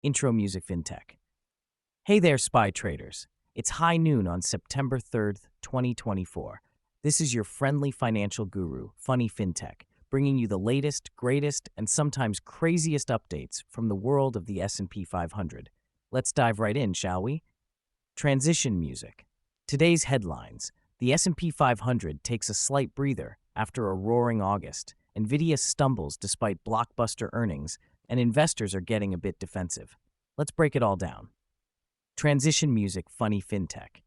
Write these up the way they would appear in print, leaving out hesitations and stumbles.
Intro Music FinTech. Hey there, SPY traders. It's high noon on September 3rd, 2024. This is your friendly financial guru, Funny FinTech, bringing you the latest, greatest, and sometimes craziest updates from the world of the S&P 500. Let's dive right in, shall we? Transition music. Today's headlines. The S&P 500 takes a slight breather after a roaring August. Nvidia stumbles despite blockbuster earnings, and investors are getting a bit defensive. Let's break it all down. Transition music, Funny FinTech.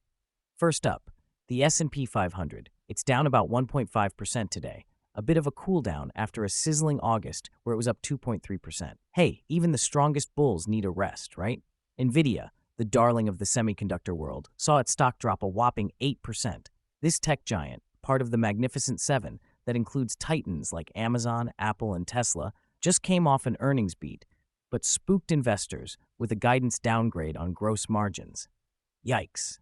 First up, the S&P 500. It's down about 1.5% today, a bit of a cool down after a sizzling August where it was up 2.3%. Hey, even the strongest bulls need a rest, right? Nvidia, the darling of the semiconductor world, saw its stock drop a whopping 8%. This tech giant, part of the Magnificent Seven that includes titans like Amazon, Apple, and Tesla, just came off an earnings beat, but spooked investors with a guidance downgrade on gross margins. Yikes.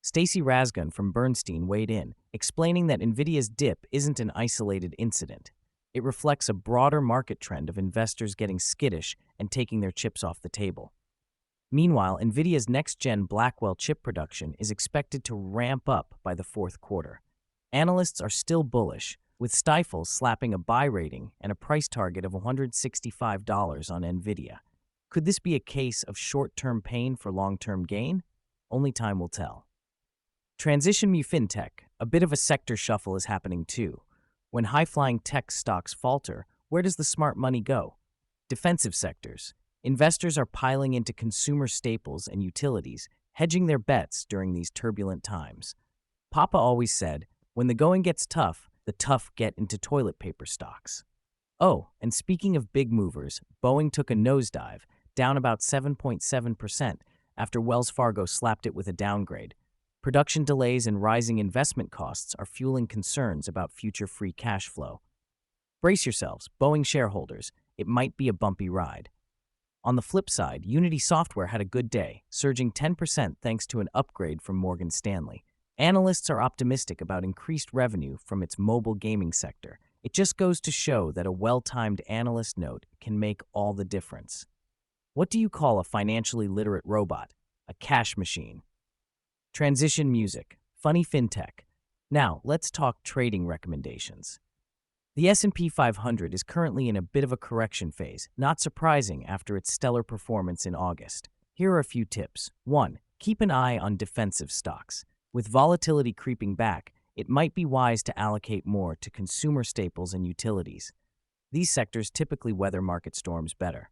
Stacy Rasgon from Bernstein weighed in, explaining that Nvidia's dip isn't an isolated incident. It reflects a broader market trend of investors getting skittish and taking their chips off the table. Meanwhile, Nvidia's next-gen Blackwell chip production is expected to ramp up by the fourth quarter. Analysts are still bullish, with Stifel slapping a buy rating and a price target of $165 on Nvidia. Could this be a case of short-term pain for long-term gain? Only time will tell. Transition FinTech. A bit of a sector shuffle is happening too. When high-flying tech stocks falter, where does the smart money go? Defensive sectors. Investors are piling into consumer staples and utilities, hedging their bets during these turbulent times. Papa always said, when the going gets tough, the tough get into toilet paper stocks. Oh, and speaking of big movers, Boeing took a nosedive, down about 7.7% after Wells Fargo slapped it with a downgrade. Production delays and rising investment costs are fueling concerns about future free cash flow. Brace yourselves, Boeing shareholders. It might be a bumpy ride. On the flip side, Unity Software had a good day, surging 10% thanks to an upgrade from Morgan Stanley. Analysts are optimistic about increased revenue from its mobile gaming sector. It just goes to show that a well-timed analyst note can make all the difference. What do you call a financially literate robot? A cash machine. Transition music. Funny FinTech. Now, let's talk trading recommendations. The S&P 500 is currently in a bit of a correction phase, not surprising after its stellar performance in August. Here are a few tips. 1. Keep an eye on defensive stocks. With volatility creeping back, it might be wise to allocate more to consumer staples and utilities. These sectors typically weather market storms better.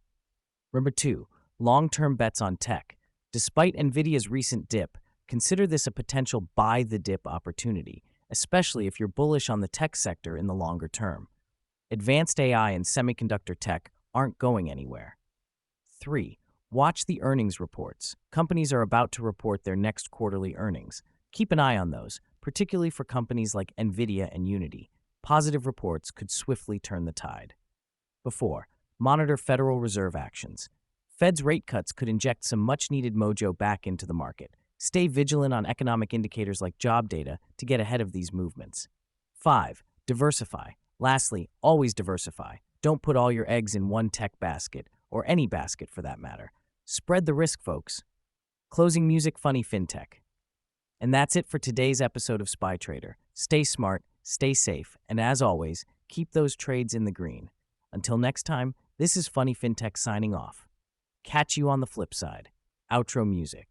Number 2, long-term bets on tech. Despite Nvidia's recent dip, consider this a potential buy-the-dip opportunity, especially if you're bullish on the tech sector in the longer term. Advanced AI and semiconductor tech aren't going anywhere. 3, watch the earnings reports. Companies are about to report their next quarterly earnings. Keep an eye on those, particularly for companies like Nvidia and Unity. Positive reports could swiftly turn the tide. 4, monitor Federal Reserve actions. Fed's rate cuts could inject some much-needed mojo back into the market. Stay vigilant on economic indicators like job data to get ahead of these movements. 5, diversify. Lastly, always diversify. Don't put all your eggs in one tech basket, or any basket for that matter. Spread the risk, folks. Closing music, Funny FinTech. And that's it for today's episode of Spy Trader. Stay smart, stay safe, and as always, keep those trades in the green. Until next time, this is Funny FinTech signing off. Catch you on the flip side. Outro music.